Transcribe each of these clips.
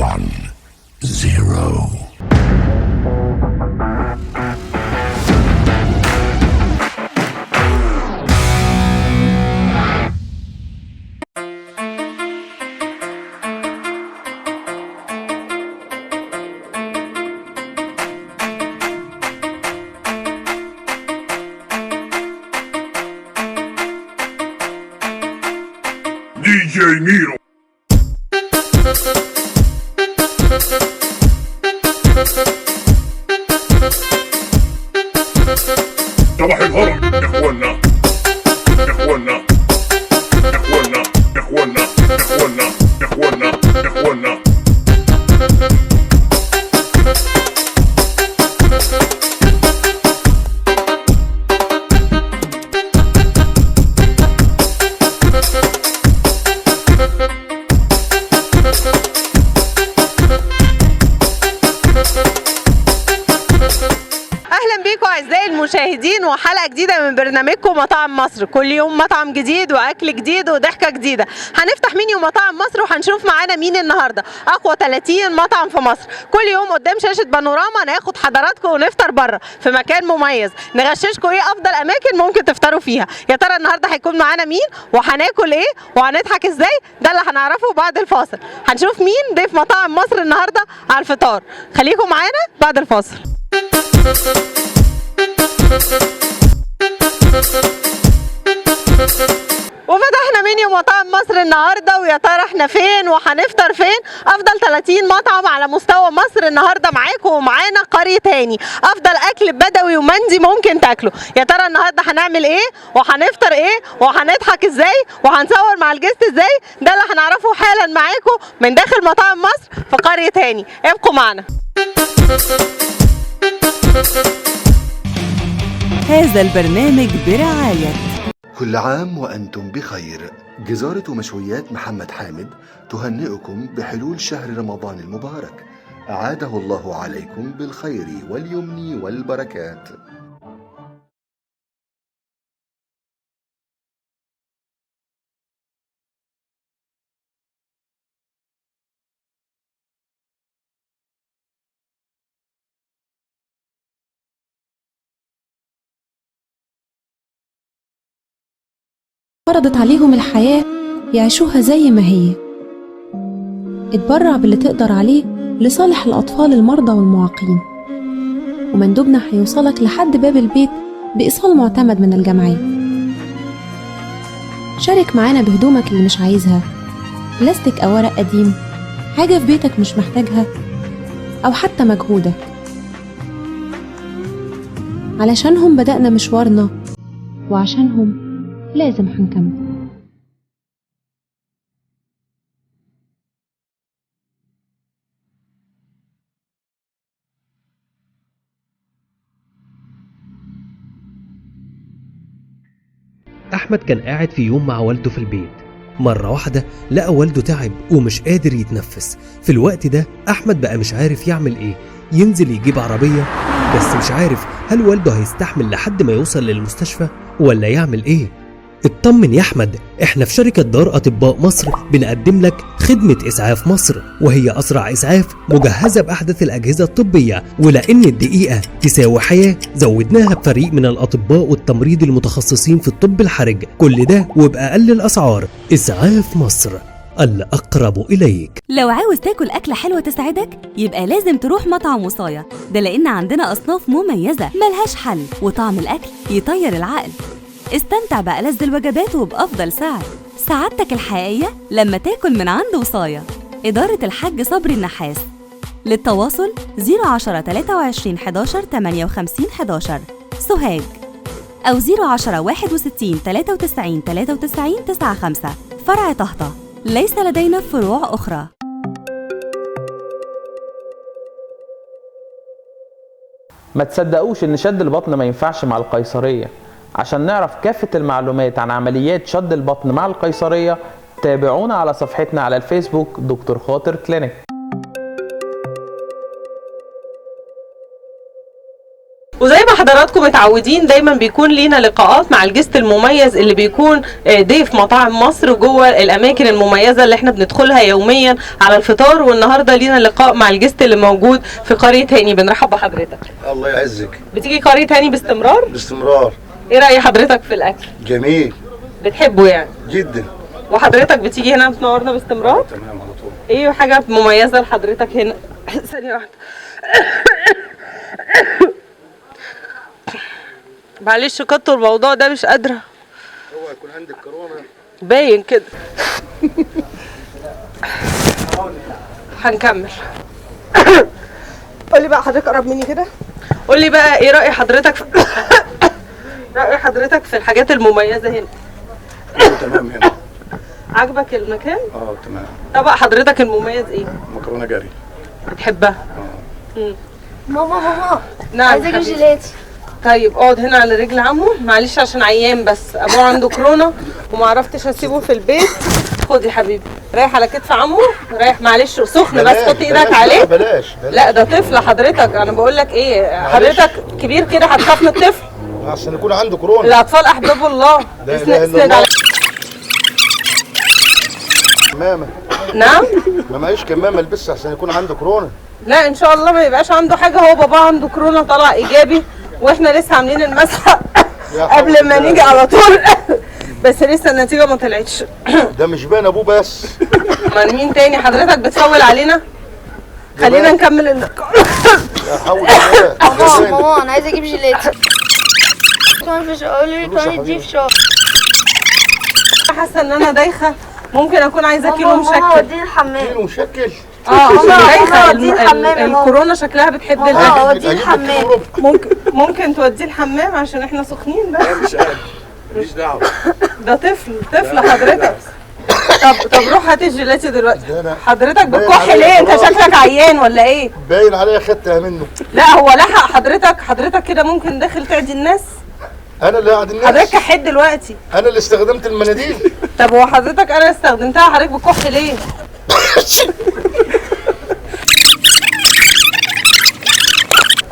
1 0. DJ Nero. صباح الهرم يا اخوانا يا اخوانا يا اخوانا يا اخوانا يا اخوانا يا اخوانا يا اخوانا. أعزائي المشاهدين وحلقة جديدة من برنامجكم مطاعم مصر. كل يوم مطعم جديد وأكل جديد وضحكة جديدة. هنفتح منيو مطاعم مصر وهنشوف معانا مين النهاردة أقوى 30 مطعم في مصر. كل يوم قدام شاشة بانوراما ناخد حضراتكم ونفطر بره في مكان مميز، نغششكم إيه أفضل أماكن ممكن تفطروا فيها. يا ترى النهاردة هيكون معانا مين وهناكل إيه وهنضحك إزاي؟ ده اللي هنعرفه بعد الفاصل. هنشوف مين ضيف مطاعم مصر النهاردة على الفطار. خليكم معانا بعد الفاصل. وفتحنا منيو مطاعم مصر النهارده، ويا ترى احنا فين وهنفطر فين؟ افضل 30 مطعم على مستوى مصر النهارده معاكم ومعانا قرية هاني، افضل اكل بدوي ومندي ممكن تاكله. يا ترى النهارده هنعمل ايه وهنفطر ايه وهنضحك ازاي وهنصور مع الجست ازاي؟ ده اللي هنعرفه حالا معاكم من داخل مطاعم مصر في قرية هاني. ابقوا معنا. هذا البرنامج برعاية كل عام وأنتم بخير. جزارة مشويات محمد حامد تهنئكم بحلول شهر رمضان المبارك، أعاده الله عليكم بالخير واليمن والبركات. فرضت عليهم الحياة يعيشوها زي ما هي. اتبرع باللي تقدر عليه لصالح الأطفال المرضى والمعاقين، ومندوبنا هيوصلك لحد باب البيت بإيصال معتمد من الجمعية. شارك معانا بهدومك اللي مش عايزها، بلاستيك أو ورق قديم، حاجة في بيتك مش محتاجها، أو حتى مجهودك. علشانهم بدأنا مشوارنا، وعشانهم لازم هنكمل. أحمد كان قاعد في يوم مع والده في البيت. مرة واحدة لقى والده تعب ومش قادر يتنفس. في الوقت ده أحمد بقى مش عارف يعمل إيه، ينزل يجيب عربية، بس مش عارف هل والده هيستحمل لحد ما يوصل للمستشفى ولا يعمل إيه. اطمن يا أحمد، احنا في شركة دار أطباء مصر بنقدم لك خدمة إسعاف مصر، وهي أسرع إسعاف مجهزة بأحدث الأجهزة الطبية، ولأن الدقيقة تساوي حياة زودناها بفريق من الأطباء والتمريض المتخصصين في الطب الحرج، كل ده وبأقل الأسعار. إسعاف مصر، الأقرب إليك. لو عاوز تاكل أكلة حلوة تسعدك يبقى لازم تروح مطعم وصاية، ده لأن عندنا أصناف مميزة ملهاش حل، وطعم الأكل يطير العقل. استمتع بألذ الوجبات وبأفضل سعر. سعادتك الحقيقية لما تاكل من عند وصاية. إدارة الحاج صبري النحاس. للتواصل 010 23 11 58 11 سوهاج، أو 010 61 93 93 95 فرع طهطة. ليس لدينا فروع أخرى. ما تصدقوش إن شد البطن ما ينفعش مع القيصرية. عشان نعرف كافة المعلومات عن عمليات شد البطن مع القيصرية تابعونا على صفحتنا على الفيسبوك دكتور خاطر كلينيك. وزي ما حضراتكم متعودين دايما بيكون لينا لقاءات مع الجست المميز اللي بيكون ضيف مطاعم مصر جوه الاماكن المميزه اللي احنا بندخلها يوميا على الفطار. والنهارده لينا لقاء مع الجست اللي موجود في قريه هاني. بنرحب بحضرتك. الله يعزك. بتيجي قريه هاني باستمرار؟ باستمرار. ايه راي حضرتك في الاكل؟ جميل. بتحبه يعني؟ جدا. وحضرتك بتيجي هنا بتنورنا باستمرار؟ تمام على طول. ايه حاجه مميزه لحضرتك هنا؟ ثانيه واحده. معلش كتر الموضوع ده مش قادره. هو يكون عندك كورونا؟ باين كده. هنكمل. قولي بقى حضرتك قرب مني كده. قولي بقى ايه رأي حضرتك في رأي حضرتك في الحاجات المميزة هنا؟ تمام هنا. عجبك المكان؟ تمام. طبق حضرتك المميز ايه؟ مكرونه جري. بتحبها؟ ماما نعم عايزة اجيب جيلاتي. طيب اقعد هنا على رجل عمو. معلش عشان عيان بس ابوه عنده كورونا وما عرفتش اسيبه في البيت. خد يا حبيبي. رايح على كتف عمو. رايح معلش سخن بس حط ايدك عليه. بلاش. لا ده طفل حضرتك. انا بقول لك ايه حضرتك كبير كده هتخاف من الطفل. عشان يكون عنده كورونا. الاطفال احباب الله. اسند على كمامه. نعم. ما معيش كمامه البسها عشان يكون عنده كورونا. لا ان شاء الله ما يبقاش عنده حاجه. هو باباه عنده كورونا طلع ايجابي واحنا لسه عاملين المسحه قبل ما نيجي على طول. بس لسه النتيجه ما طلعتش. ده مش باين ابوه بس. امال مين تاني حضرتك بتفول علينا؟ خلينا نكمل اللقاء. لا حول ماما انا عايزة اجيب جيلاتي. كمان في شقولي كمان دي في شقولي. حاسه ان انا دايخه. ممكن اكون عايزه كيلو ماما مشكل. وديني الحمام. كيلو مشكل. دايخه. وديه الحمام. الكورونا شكلها بتحب ماما الاكل. وديني الحمام. ممكن توديه الحمام عشان احنا سخنين بس. مش قادر. ماليش دعوه. ده طفل حضرتك. طب روح هات الجيلاتي دلوقتي. حضرتك باين بتكح عليا ليه؟ انت خلاص. شكلك عيان ولا ايه؟ باين عليا خدتها منه. لا هو لحق حضرتك كده ممكن داخل تعدي الناس. انا اللي قاعد الناس. حضرتك كحيت دلوقتي. انا اللي استخدمت المناديل. طب هو حضرتك انا استخدمتها حضرتك بتكح ليه؟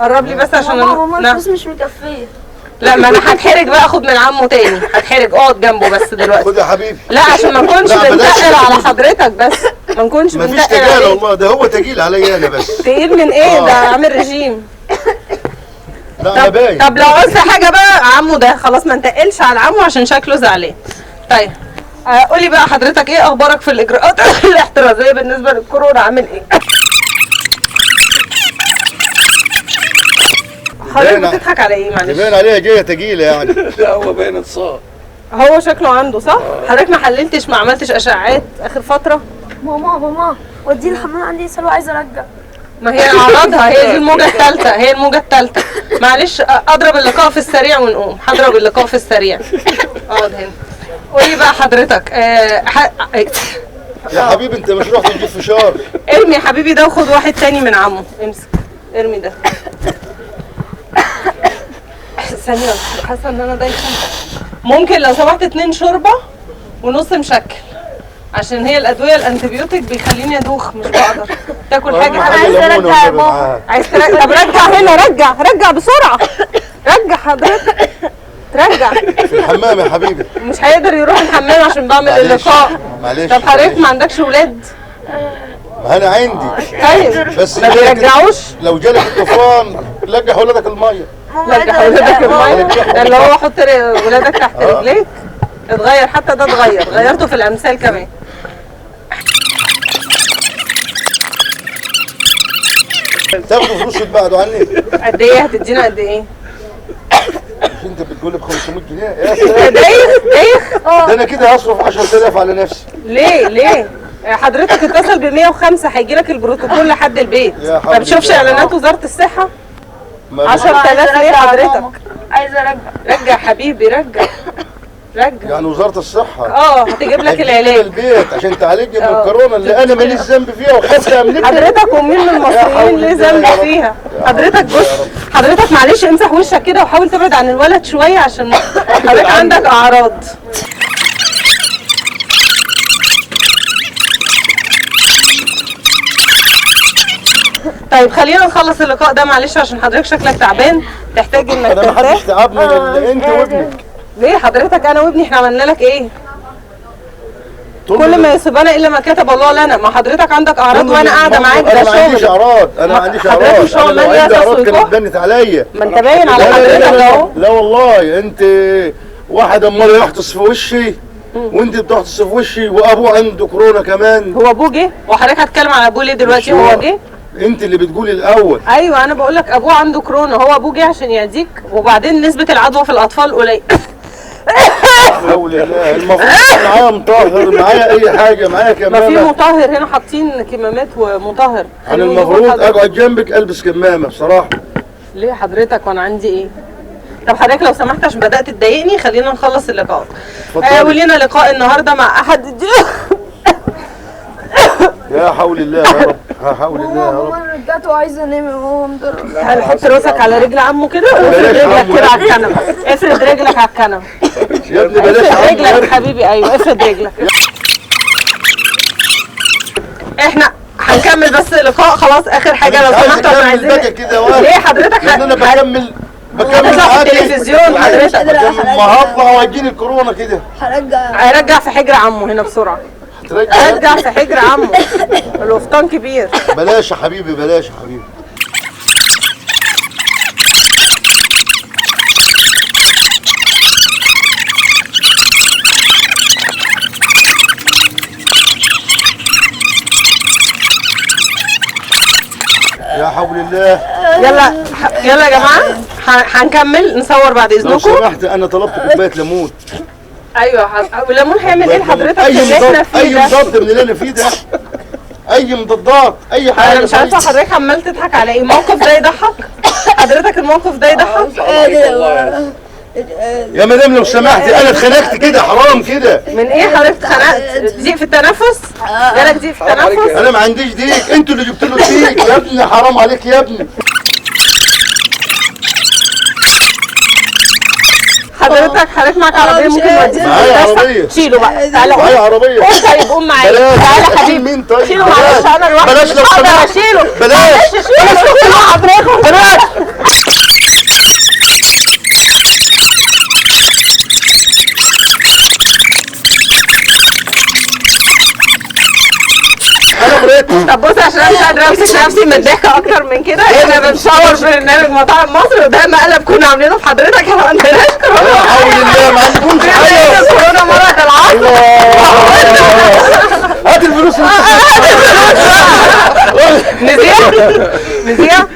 قرب لي بس عشان ماما الفلوس مش مكفية. لا ما انا هتحرج بقى. اخد من عمه تاني. هتحرج. اقعد جنبه بس دلوقتي. خد يا حبيبي. لا عشان ما نكونش لا، بلاش. بنتقل على حضرتك بس. ما نكونش مفيش بنتقل تجاهل عليه. والله. ده هو تجيل عليا انا بس. تقيل من ايه؟ ده عامل رجيم. لا انا باين. طب لو عاوز حاجه بقى عمو ده خلاص ما نتقلش على عمو عشان شكله زعلان. طيب قولي بقى حضرتك ايه اخبارك في الاجراءات الاحترازيه بالنسبه للكورونا؟ عامل ايه؟ حضرتك بتضحك على ايه معلش؟ باين عليها جايه تجيله يعني. لا هو باين اتصاب. هو شكله عنده صح؟ حضرتك ما حللتش ما عملتش اشعاعات اخر فتره؟ ماما وديني الحمام عندي سلوى عايزة ارجع. ما هي اعراضها هي دي الموجه الثالثه. هي الموجه الثالثه. معلش اضرب اللقاء في السريع ونقوم. هضرب اللقاء في السريع. اقعد هنا. قولي بقى حضرتك يا حبيبي انت مش رحت تجيب فشار؟ ارمي يا حبيبي ده وخد واحد تاني من عمه. امسك ارمي ده. ثانية حاسة ان انا دايخة. ممكن لو سمحت 2 شوربة ونص مشكل عشان هي الادوية الانتبيوتيك بيخليني ادوخ مش بقدر تاكل حاجة. عايزة ارجع يا بابا. عايز ترجع؟ طب رجع هنا. رجع بسرعة. رجع حضرتك. رجع. في الحمام يا حبيبي. مش هيقدر يروح الحمام عشان بعمل اللقاء. معلش. طب حضرتك ما عندكش ولاد؟ ما انا عندي. طيب بس ما بيرجعوش. لو جالك الطوفان لجح ولادك الميه. لجح ولادك الميه. ده اللي هو حط ولادك تحت رجليك. اتغير حتى ده اتغير. غيرته في الامثال كمان. تاخدوا فلوس وتبعدوا عني. قد ايه هتدينا قد ايه؟ مش انت بتقولي ب 500 جنيه؟ يا سلام. دايخ. ده انا كده هصرف 10000 على نفسي. ليه؟ حضرتك اتصل ب 105 هيجي لك البروتوكول لحد البيت. ما بتشوفش اعلانات وزاره الصحه؟ 10000 ليه حضرتك؟ عايزة ارجع. رجع حبيبي رجع. يعني وزاره الصحه هتجيب لك العلاج البيت عشان تعالجني من الكورونا اللي انا ماليش ذنب فيها وخدتها منك. حضرتك ومين من المصريين ليه ذنب فيها؟ حضرتك بص حضرتك معلش امسح وشك كده وحاول تبعد عن الولد شويه عشان حضرتك عندك اعراض. طيب خلينا نخلص اللقاء ده معلش عشان حضرتك شكلك تعبان. تحتاج انك انا ما حدش ترتاح. تعبني الا انت وابنك. ليه حضرتك؟ انا وابني احنا عملنا لك ايه؟ كل ما يصيبنا الا ما كتب الله لنا. ما حضرتك عندك اعراض وانا قاعده معاك، ده انا ما عنديش شغل. اعراض، انا ما عنديش اعراض. حضرتك مش هو انا لو مالي عندي اعراض تصويقات؟ كانت بنت عليا. ما انت باين على لا حضرتك اهو. لا والله انت واحد امال يحتص في وشي وانت بتحتص في وشي، وابوه عنده كورونا كمان. هو ابوه جه؟ وحضرتك هتكلم على ابوه ليه دلوقتي؟ هو جه؟ انت اللي بتقولي الاول. ايوه انا بقول لك ابوه عنده كورونا، هو ابوه جه عشان يعديك، وبعدين نسبه العدوى في الاطفال قليله. حول الله، المفروض معايا مطهر، معايا اي حاجه، معايا ما في كمامه. مطهر هنا، حاطين كمامات ومطهر. انا المفروض اقعد جنبك البس كمامه بصراحه. ليه حضرتك وانا عندي ايه؟ طب حضرتك لو سمحت عشان بدات تضايقني خلينا نخلص اللقاء. ولينا لقاء النهارده مع احد يا حول الله يا رب، يا حول الله يا رب. ماما رجعت وعايزه انام يا ماما مدرب. حط راسك على رجل عمه كده وافرد رجلك كده على الكنبه. افرد رجلك على الكنبه. يا ابني بلاش افرد رجلك عمو. يا حبيبي. ايوه افرد رجلك. احنا هنكمل بس لقاء خلاص. اخر حاجه لو سمحتوا احنا عايزين ليه حضرتك لان انا بكمل هتطلع في التلفزيون حضرتك. ما هطلع وهيجيني الكورونا كده. هيرجع في حجر عمه هنا بسرعه. رجع في حجر عمه، القفطان كبير. بلاش يا حبيبي، بلاش يا حبيبي. يا حول الله. يلا يلا يا جماعه هنكمل نصور بعد لو اذنكم. سمحت انا طلبت كوبايه ليمون. ايوه والليمون هيعمل ايه لحضرتك في اللي احنا فيه اي ده؟ مضاد من اللي انا فيه ده، اي مضادات، اي حاجه. انا مش عارفه حضرتك عمال تضحك على ايه؟ الموقف ده يضحك؟ حضرتك الموقف ده يضحك؟ يا مدام لو سمحتي انا اتخنقت كده، حرام كده. من ايه حضرتك اتخنقت؟ ضيق في التنفس؟ جالك ضيق في التنفس؟ انا ما عنديش ضيق، انتوا اللي جبتوا له ضيق يا ابني، حرام عليك يا ابني. حضرتك معاك عربيه ممكن نوديك معايا عربيه. شيله بقى. تعالى معايا عربيه. قوم طيب قوم معايا. تعالى حبيبي. مين طيب؟ شيله معلش انا لوحدي. بلاش لو سمحت. اشيله. بلاش. معلش شيله حضرتك. بلاش. طب بص عشان انا مش قادره امسك نفسي من الضحك اكتر من كده. احنا بنصور برنامج مطاعم مصر وده مقلب كنا عاملينه في حضرتك. احنا ما عندناش كورونا. لا حول الله، ما عندكمش حاجه. كورونا مرض العصر. هات الفلوس. نزيع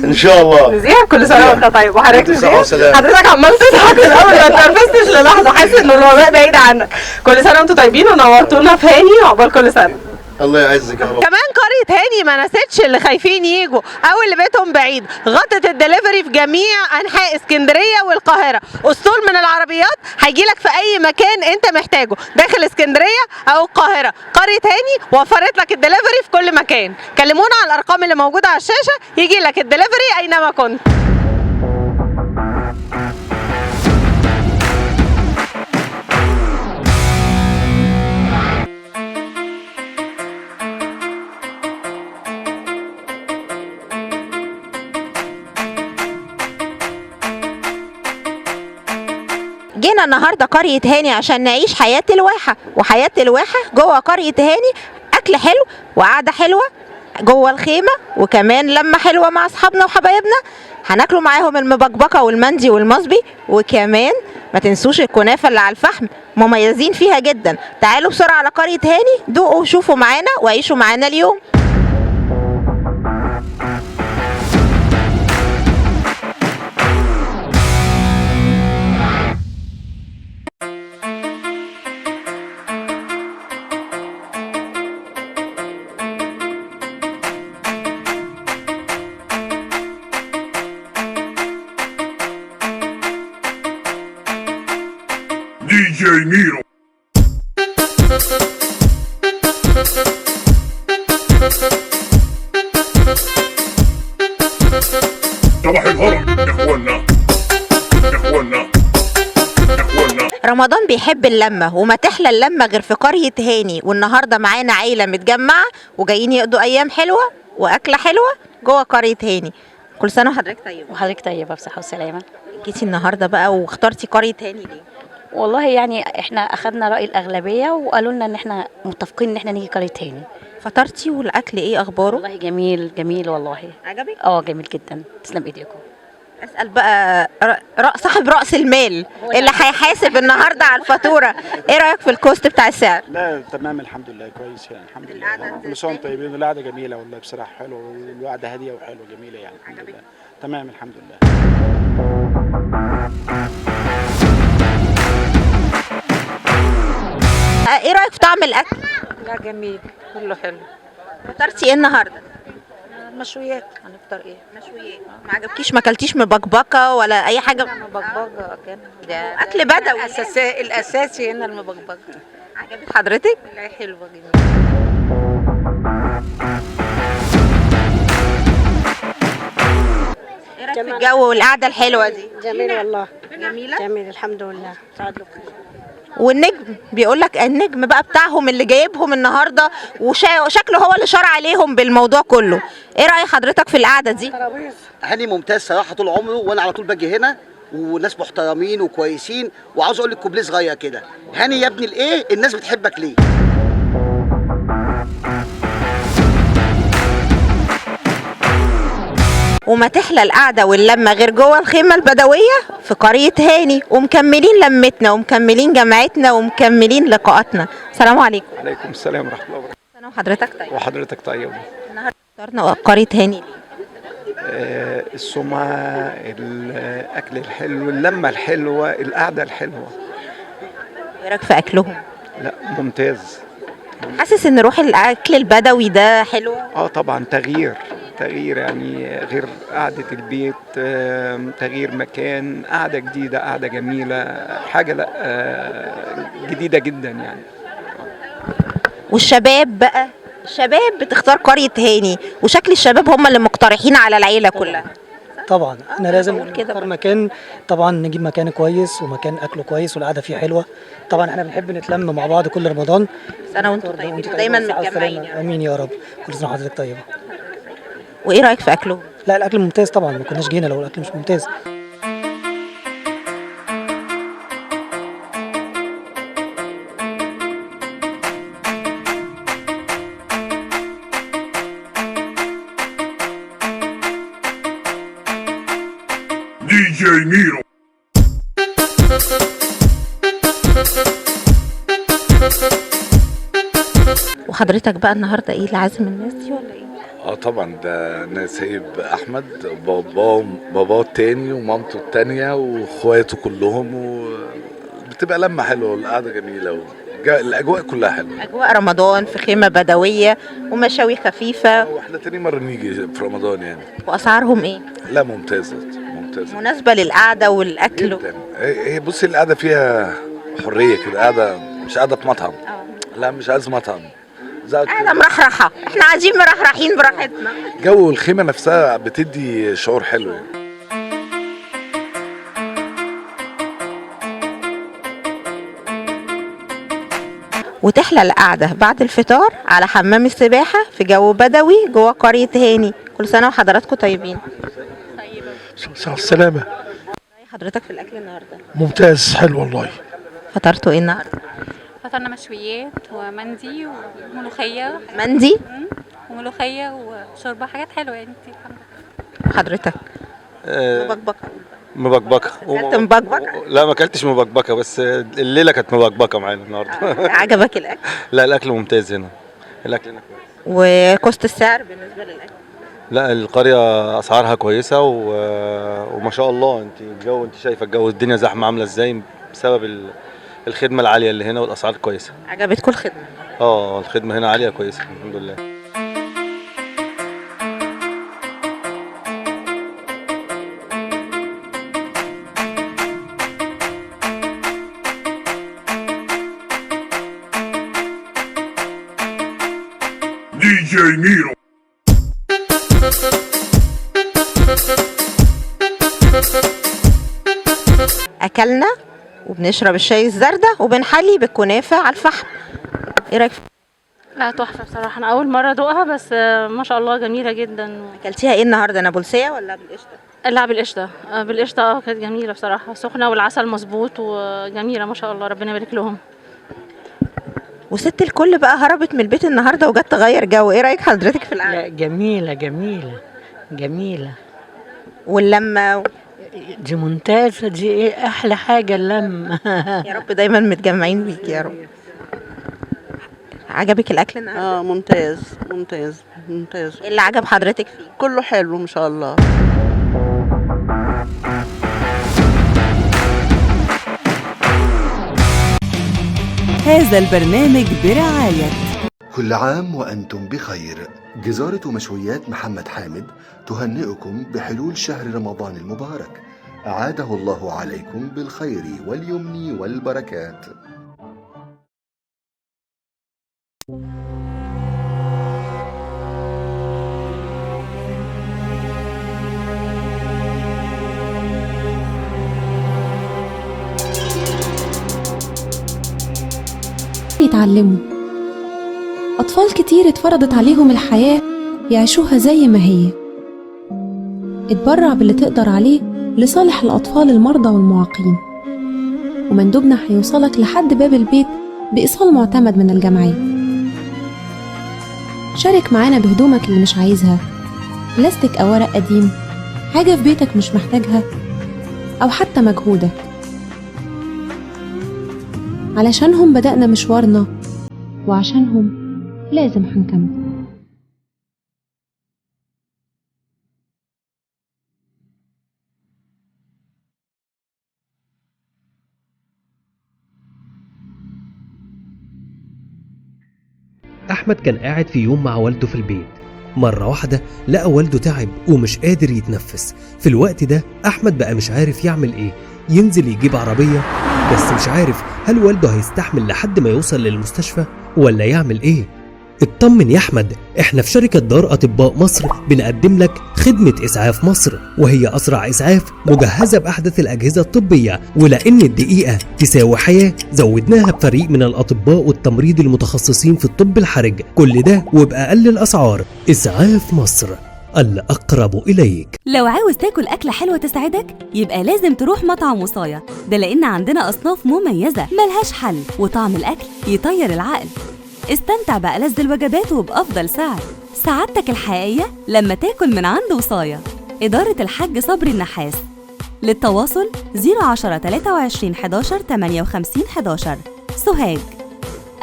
ان شاء الله. نزيع كل سنه وانت طيب. وحضرتك نزيع وسلام. حضرتك عمال تضحك من الاول ما اتنرفزتش للحظه، حاسس ان الوباء بعيد عنك. كل سنه وانتم طيبين ونورتونا في هاني وعقبال كل سنه. الله يعزك يا رب. كمان قرية هاني ما نسيتش اللي خايفين يجوا او اللي بيتهم بعيد. غطت الدليفري في جميع انحاء اسكندريه والقاهره. اسطول من العربيات هيجيلك في اي مكان انت محتاجه داخل اسكندريه او القاهره. قرية هاني وفرت لك الدليفري في كل مكان. كلمونا على الارقام اللي موجوده على الشاشه يجي لك الدليفري اينما كنت. جينا النهارده قرية هاني عشان نعيش حياة الواحة، وحياة الواحة جوه قرية هاني أكل حلو وقعدة حلوة جوه الخيمة، وكمان لمة حلوة مع أصحابنا وحبايبنا. هناكلوا معاهم المبكبكة والمندي والمصبي، وكمان ما تنسوش الكنافة اللي على الفحم مميزين فيها جدا. تعالوا بسرعة على قرية هاني، دوقوا وشوفوا معانا وعيشوا معانا اليوم. DJ Nero. صباح الهرم يا اخوانا، يا اخوانا، يا اخوانا. رمضان بيحب اللمة، وما تحلى اللمة غير في قرية هاني. والنهاردة معانا عيلة متجمعة وجايين يقضوا أيام حلوة وأكلة حلوة جوه قرية هاني. كل سنه وحضرتك طيبه. وحضرتك طيبة بصحة وسلامة. جيتي النهارده بقى واخترتي قريه هاني ليه؟ والله يعني احنا اخدنا رأي الأغلبية وقالوا لنا ان احنا متفقين ان احنا نيجي قرية هاني. فطرتي والاكل ايه اخباره؟ والله جميل جميل والله. عجبك؟ جميل جدا، تسلم ايديكم. اسال بقى صاحب راس المال اللي هيحاسب النهارده على الفاتوره، ايه رايك في الكوست بتاع السعر؟ لا تمام الحمد لله كويس يعني الحمد لله. كل سنه وانتم طيبين. القعده جميله والله بصراحه حلوه، والقعده هاديه وحلوه جميله يعني الحمد لله. تمام الحمد لله. ايه رايك في طعم الاكل؟ لا جميل كله حلو. فطرتي ايه النهارده؟ مشويات. هنفطر ايه؟ مشويات. ما عجبكيش؟ ما اكلتيش مبكبكه ولا اي حاجه؟ مبكبكه كان ده اكل بدوي. الاساسي هنا المبكبكه. عجبت حضرتك؟ لا حلوه جميله. ايه رايك في الجو والقعده الحلوه دي؟ جميل والله. جميله؟ جميل الحمد لله. سعد له بخير. والنجم بيقول لك النجم بقى بتاعهم اللي جايبهم النهارده وشكله هو اللي شار عليهم بالموضوع كله. ايه راي حضرتك في القعده دي؟ هاني ممتاز صراحه طول عمره، وانا على طول باجي هنا وناس محترمين وكويسين. وعاوز اقول لك كوبليه صغير كده، هاني يا ابني الايه الناس بتحبك ليه؟ وما تحلى القعده واللمه غير جوه الخيمه البدويه في قريه هاني، ومكملين لمتنا ومكملين جمعتنا ومكملين لقاءاتنا. السلام عليكم. وعليكم السلام ورحمه الله وبركاته. انا وحضرتك طيب. وحضرتك طيب. النهارده اخترنا قريه هاني ليه؟ السمعه، الاكل الحلو، اللمه الحلوه، القعده الحلوه. ايه رايك في اكلهم؟ لا ممتاز. حاسس ان روح الاكل البدوي ده حلوه؟ طبعا تغيير يعني غير قعدة البيت، تغيير مكان، قعدة جديدة، قعدة جميلة، حاجة لا جديدة جدا يعني. والشباب بقى، الشباب بتختار قرية هاني وشكل الشباب هم اللي مقترحين على العيلة كلها. طبعا احنا لازم نختار مكان، طبعا نجيب مكان كويس ومكان اكله كويس والقعده فيه حلوه. طبعا احنا بنحب نتلم مع بعض كل رمضان. سنة وانتم طيبين دايما متجمعين. امين يا رب. كل سنه وحضرتك طيبه. وايه رايك في اكله؟ لا الاكل ممتاز طبعا، ما كناش جينا لو الاكل مش ممتاز. دي جي ميرو. وحضرتك بقى النهارده ايه اللي عازم الناس دي ولا ايه؟ طبعا ده انا سايب احمد باباه التاني ومامته التانية واخواته كلهم، وبتبقى لمه حلوه والقعده جميله الاجواء كلها حلوه. اجواء رمضان في خيمه بدويه ومشاوي خفيفه. واحنا تاني مره نيجي في رمضان يعني. واسعارهم ايه؟ لا ممتازه. مناسبه للقعده والاكل. هي بصي القعده فيها حريه كده، قاعده مش قاعده في مطعم. لا مش عايز مطعم، قاعده مرحرحه، احنا قاعدين مرحرحين براحتنا. جو الخيمه نفسها بتدي شعور حلو يعني. وتحلى القعده بعد الفطار على حمام السباحه في جو بدوي جوه قريه هاني. كل سنه وحضراتكم طيبين. السلامة. حضرتك في الاكل النهارده؟ ممتاز حلو والله. فطرتوا ايه النهارده؟ فطرنا مشويات ومندي وملوخيه. مندي؟ وملوخيه وشوربه، حاجات حلوه يعني كتير الحمد لله. حضرتك؟ مبكبكه. مبكبكه. اكلت مبكبكه؟ لا ما اكلتش مبكبكه، بس الليله كانت مبكبكه معانا النهارده. عجبك الاكل؟ لا الاكل ممتاز هنا، الاكل هنا كويس. وكوست السعر بالنسبه للاكل؟ لا القريه اسعارها كويسه وما شاء الله. انت شايفه الجو، الدنيا زحمه عامله ازاي بسبب الخدمه العاليه اللي هنا والاسعار كويسه. عجبتكم الخدمه؟ الخدمه هنا عاليه كويسه الحمد لله. دي جي ميرو. اكلنا وبنشرب الشاي الزردة وبنحلي بالكنافه على الفحم. ايه رايك؟ لا تحفه بصراحه، انا اول مره ادوقها بس ما شاء الله جميله جدا. اكلتيها ايه النهارده، نابلسيه ولا بالقشطه؟ لا بالقشطه، بالقشطه كانت جميله بصراحه، سخنه والعسل مظبوط وجميله ما شاء الله، ربنا يبارك لهم. وست الكل بقى هربت من البيت النهارده وجت تغير جو، ايه رايك حضرتك في القعده؟ جميله جميله جميله. واللمه دي ممتازه، دي ايه احلى حاجه اللمه. يا رب دايما متجمعين بيك يا رب. عجبك الاكل النهارده؟ ممتاز ممتاز ممتاز. ايه اللي عجب حضرتك فيه؟ كله حلو ما شاء الله. هذا البرنامج برعاية كل عام وأنتم بخير. جزارة مشويات محمد حامد تهنئكم بحلول شهر رمضان المبارك. أعاده الله عليكم بالخير واليمن والبركات. يتعلموا. أطفال كتير اتفرضت عليهم الحياة يعيشوها زي ما هي. اتبرع باللي تقدر عليه لصالح الأطفال المرضى والمعاقين، ومندوبنا هيوصلك لحد باب البيت بإيصال معتمد من الجمعية. شارك معانا بهدومك اللي مش عايزها، بلاستيك أو ورق قديم، حاجة في بيتك مش محتاجها، أو حتى مجهودك. علشانهم بدأنا مشوارنا، وعشانهم لازم هنكمل. أحمد كان قاعد في يوم مع والده في البيت. مرة واحدة لقى والده تعب ومش قادر يتنفس. في الوقت ده أحمد بقى مش عارف يعمل إيه، ينزل يجيب عربية، بس مش عارف هل والده هيستحمل لحد ما يوصل للمستشفى ولا يعمل إيه. اطمن يا أحمد، إحنا في شركة دار أطباء مصر بنقدم لك خدمة إسعاف مصر، وهي أسرع إسعاف مجهزة بأحدث الأجهزة الطبية، ولأن الدقيقة تساوي حياة زودناها بفريق من الأطباء والتمريض المتخصصين في الطب الحرج، كل ده وبأقل الأسعار. إسعاف مصر، الأقرب إليك. لو عاوز تاكل أكلة حلوة تسعدك يبقى لازم تروح مطعم وصاية، ده لأن عندنا أصناف مميزة ملهاش حل، وطعم الأكل يطير العقل. استمتع بألذ الوجبات وبأفضل سعر. سعادتك الحقيقية لما تاكل من عند وصاية. إدارة الحاج صبري النحاس. للتواصل 010 23 11 58 11 سوهاج،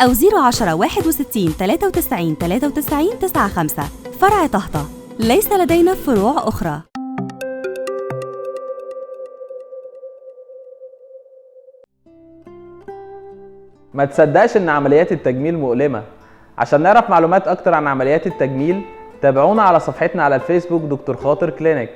أو 010 61 93 93 95 فرع طهطة. ليس لدينا فروع أخرى. ما تصدقش ان عمليات التجميل مؤلمة. عشان نعرف معلومات اكتر عن عمليات التجميل تابعونا على صفحتنا على الفيسبوك دكتور خاطر كلينيك.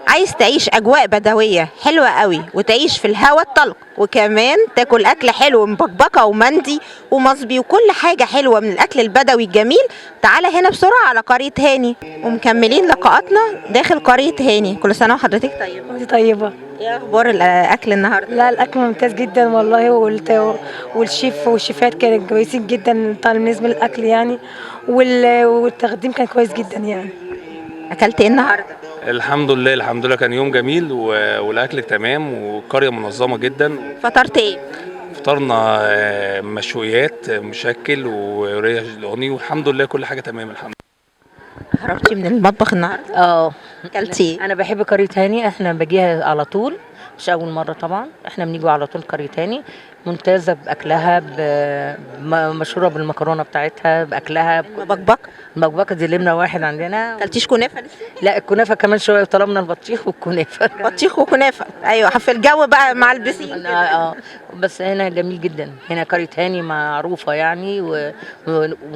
عايز تعيش أجواء بدوية حلوة قوي وتعيش في الهواء الطلق، وكمان تاكل أكل حلو مبكبكة ومندي ومصبي وكل حاجة حلوة من الأكل البدوي الجميل، تعالى هنا بسرعة على قرية هاني. ومكملين لقاءاتنا داخل قرية هاني. كل سنة وحضرتك طيبة. انت طيبة. ايه أخبار الأكل النهاردة؟ لا الأكل ممتاز جدا والله، والشيف والشيفات كانوا كويسين جدا طبعا بالنسبة للأكل يعني، والتقديم كان كويس جدا يعني. أكلت ايه النهاردة؟ الحمد لله الحمد لله، كان يوم جميل والاكل تمام والقريه منظمه جدا. فطرت ايه؟ فطرنا مشويات مشكل وريش لوني، والحمد لله كل حاجه تمام الحمد لله. هربتي من المطبخ النهارده؟ اكلتي ايه؟ انا بحب قريه هاني، احنا بجيها على طول، مش اول مره طبعا، احنا بنيجي على طول قريه هاني. ممتازه باكلها، مشهوره بالمكرونه بتاعتها، باكلها. المبكبكه دي لمنا واحد عندنا. اكلتيش كنافه لسه؟ لا الكنافه كمان شويه، طلبنا البطيخ والكنافه. بطيخ وكنافه، ايوه في الجو بقى مع البسين. بس هنا جميل جدا، هنا قريه هاني معروفه يعني،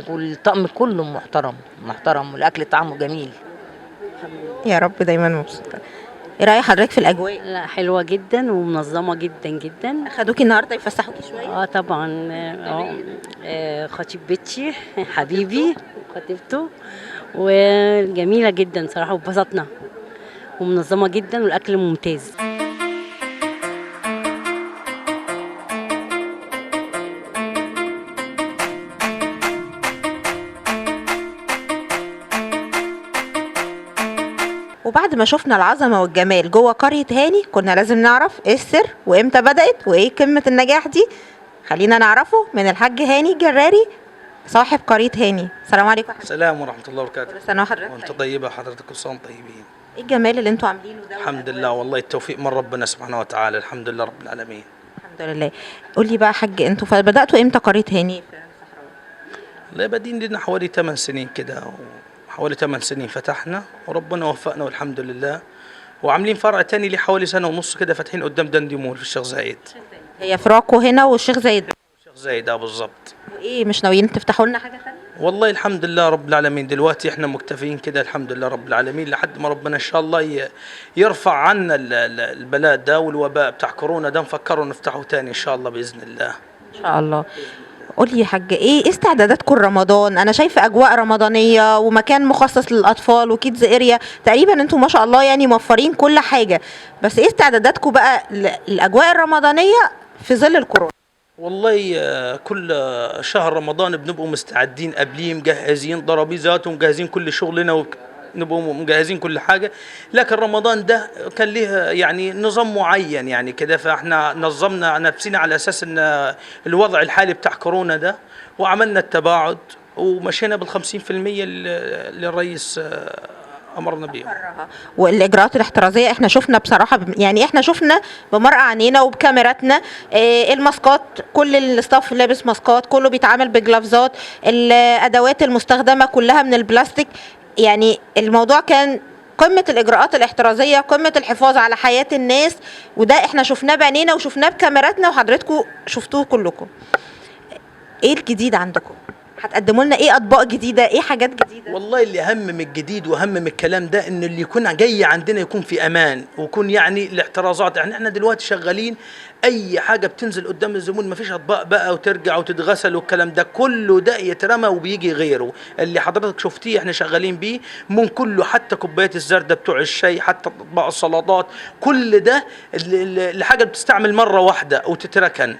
والطقم كله محترم والاكل طعمه جميل. يا رب دايما مبسوطه. ايه رايك حضرتك في الاجواء؟ لا حلوه جدا ومنظمه جدا جدا. اخدوكي النهارده يفسحوكي شويه؟ طبعا. خطيب بيتي حبيبي وخطيبته، وجميله جدا صراحه، وبسطنا ومنظمه جدا والاكل ممتاز. وبعد ما شفنا العظمة والجمال جوه قرية هاني كنا لازم نعرف ايه السر وامتى بدأت وايه قمة النجاح دي. خلينا نعرفه من الحاج هاني الجراري صاحب قرية هاني. السلام عليكم. السلام ورحمة الله وبركاته. كل سنة وحضرتك وانت طيبة، حضرتك كل سنة طيبين. ايه الجمال اللي انتوا عاملينه ده؟ الحمد لله، والله التوفيق من ربنا سبحانه وتعالى، الحمد لله رب العالمين. الحمد لله. قول لي بقى يا حاج، انتوا بدأتوا امتى قرية هاني؟ والله بادين لنا حوالي 8 سنين كده، حوالي 8 سنين فتحنا وربنا وفقنا والحمد لله، وعاملين فرع تاني لي حوالي سنة ونص كده فاتحين قدام دندي مول في الشيخ زايد. هي فراقه هنا والشيخ زايد. الشيخ زايد بالظبط. وايه مش ناويين تفتحوا لنا حاجة ثانية؟ والله الحمد لله رب العالمين، دلوقتي احنا مكتفيين كده الحمد لله رب العالمين لحد ما ربنا ان شاء الله يرفع عنا البلاء ده والوباء بتاع كورونا ده، نفكروا نفتحه تاني ان شاء الله باذن الله. ان شاء الله. قول لي يا حاج، ايه استعداداتكم لرمضان؟ انا شايفه اجواء رمضانيه ومكان مخصص للاطفال وكيدز اريا، تقريبا انتم ما شاء الله يعني موفرين كل حاجه، بس ايه استعداداتكم بقى للاجواء الرمضانيه في ظل الكورونا؟ والله كل شهر رمضان بنبقوا مستعدين قبليه، مجهزين ترابيزات ومجهزين كل شغلنا نبقوا مجهزين كل حاجة، لكن رمضان ده كان له يعني نظام معين يعني كده، فاحنا نظمنا نفسنا على أساس ان الوضع الحالي بتاع كورونا ده، وعملنا التباعد ومشينا بال50% اللي الرئيس امرنا بيه. والاجراءات الاحترازيه احنا شفنا بصراحه يعني احنا شفنا بمرأة عينينا وبكاميراتنا الماسكات، كل الاستاف لابس ماسكات، كله بيتعامل بجلافزات، الادوات المستخدمه كلها من البلاستيك، يعني الموضوع كان قمه الاجراءات الاحترازيه، قمه الحفاظ على حياه الناس، وده احنا شفناه بعينينا وشفناه بكاميراتنا وحضراتكم شفتوه كلكم. ايه الجديد عندكم؟ هتقدموا لنا ايه اطباق جديده، ايه حاجات جديده؟ والله اللي اهم من الجديد واهم من الكلام ده ان اللي يكون جاي عندنا يكون في امان، ويكون يعني الاحترازات، يعني احنا دلوقتي شغالين اي حاجه بتنزل قدام الزبون مفيش اطباق بقى وترجع وتتغسل والكلام ده كله، ده يترمى وبيجي غيره. اللي حضرتك شفتيه احنا شغالين بيه من كله، حتى كوبايات الزردة بتوع الشاي، حتى اطباق السلطات، كل ده الحاجه بتستعمل مره واحده وتتركن.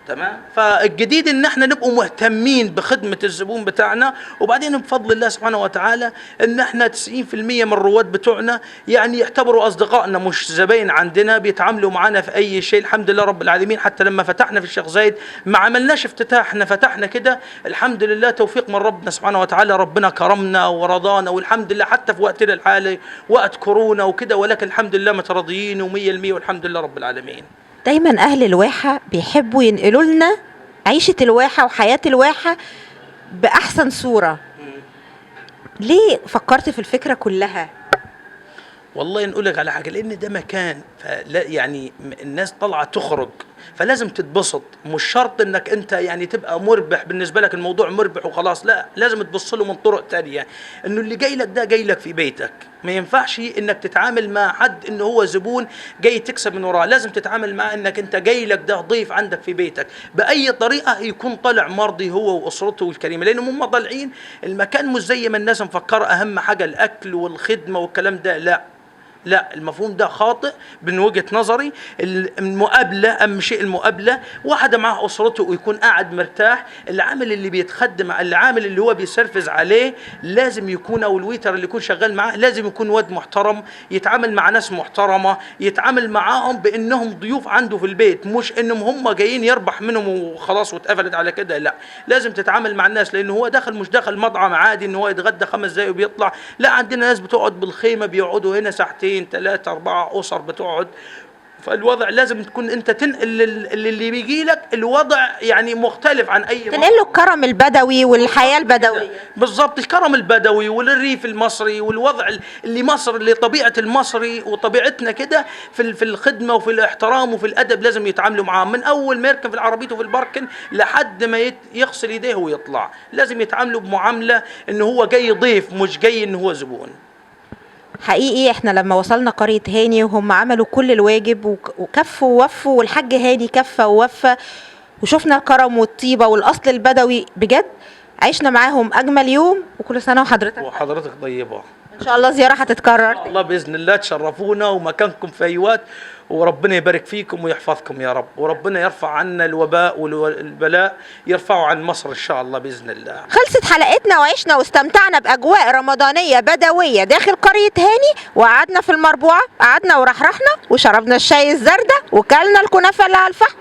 تمام. فالجديد ان احنا نبقوا مهتمين بخدمه الزبون بتاعنا، وبعدين بفضل الله سبحانه وتعالى ان احنا 90% من الرواد بتوعنا يعني يعتبروا اصدقائنا مش زباين عندنا، بيتعاملوا معنا في اي شيء الحمد لله رب العالمين. حتى لما فتحنا في الشيخ زايد ما عملناش افتتاح، احنا فتحنا كده الحمد لله توفيق من ربنا سبحانه وتعالى، ربنا كرمنا ورضانا والحمد لله، حتى في وقتنا الحالي وقت كورونا وكده، ولكن الحمد لله متراضيين و100% والحمد لله رب العالمين. دايما اهل الواحه بيحبوا ينقلوا لنا عيشه الواحه وحياه الواحه باحسن صوره. ليه فكرت في الفكره كلها؟ والله نقول لك على حاجه، لان ده مكان فلا يعني الناس طالعه تخرج فلازم تتبسط، مش شرط انك انت يعني تبقى مربح بالنسبه لك الموضوع مربح وخلاص، لا لازم تبص له من طرق تانية، انه اللي جاي لك ده جاي لك في بيتك، ما ينفعش انك تتعامل مع حد انه هو زبون جاي تكسب من وراه، لازم تتعامل معاه انك انت جاي لك ده ضيف عندك في بيتك، باي طريقه يكون طالع مرضي هو واسرته الكريمه، لانهم هم طالعين المكان مش زي ما الناس مفكره اهم حاجه الاكل والخدمه والكلام ده، لا المفهوم ده خاطئ من وجهة نظري. المقابلة أهم شيء، المقابلة واحدة مع أسرته ويكون قاعد مرتاح، العامل اللي بيتخدم، العامل اللي هو بيسرفز عليه لازم يكون، أو الويتر اللي يكون شغال معاه لازم يكون واد محترم، يتعامل مع ناس محترمة، يتعامل معاهم بأنهم ضيوف عنده في البيت، مش أنهم هم جايين يربح منهم وخلاص واتقفلت على كده، لا لازم تتعامل مع الناس، لأنه هو داخل مش داخل مطعم عادي إن هو يتغدى 5 دقايق وبيطلع، لا عندنا ناس بتقعد بالخيمة بيقعدوا هنا ساعتين 3 4 أسر بتقعد، فالوضع لازم تكون انت تنقل اللي بيجي لك الوضع يعني مختلف عن اي تنقل له الكرم البدوي والحياه البدويه بالظبط، الكرم البدوي والريف المصري والوضع اللي مصر، اللي طبيعه المصري وطبيعتنا كده في الخدمه وفي الاحترام وفي الادب لازم يتعاملوا معاه، من اول ما يركب في العربيته في الباركن لحد ما يغسل يديه ويطلع، لازم يتعاملوا بمعامله ان هو جاي ضيف مش جاي ان هو زبون. حقيقي احنا لما وصلنا قرية هاني وهم عملوا كل الواجب وكفوا ووفوا، والحاج هاني كفى ووفى، وشفنا الكرم والطيبة والأصل البدوي، بجد عشنا معاهم أجمل يوم، وكل سنة وحضرتك طيبة. إن شاء الله زيارة هتتكرر. الله بإذن الله تشرفونا ومكانكم في أي وقت، وربنا يبارك فيكم ويحفظكم يا رب، وربنا يرفع عنا الوباء والبلاء، يرفعه عن مصر إن شاء الله بإذن الله. خلصت حلقتنا وعشنا واستمتعنا بأجواء رمضانية بدوية داخل قرية هاني، وقعدنا في المربوعة، قعدنا ورحرحنا وشربنا الشاي الزردة وكلنا الكنافة اللي على الفحم.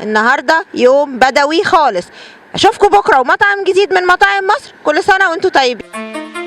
النهاردة يوم بدوي خالص. أشوفكم بكرة ومطعم جديد من مطاعم مصر. كل سنة وانتم طيبين.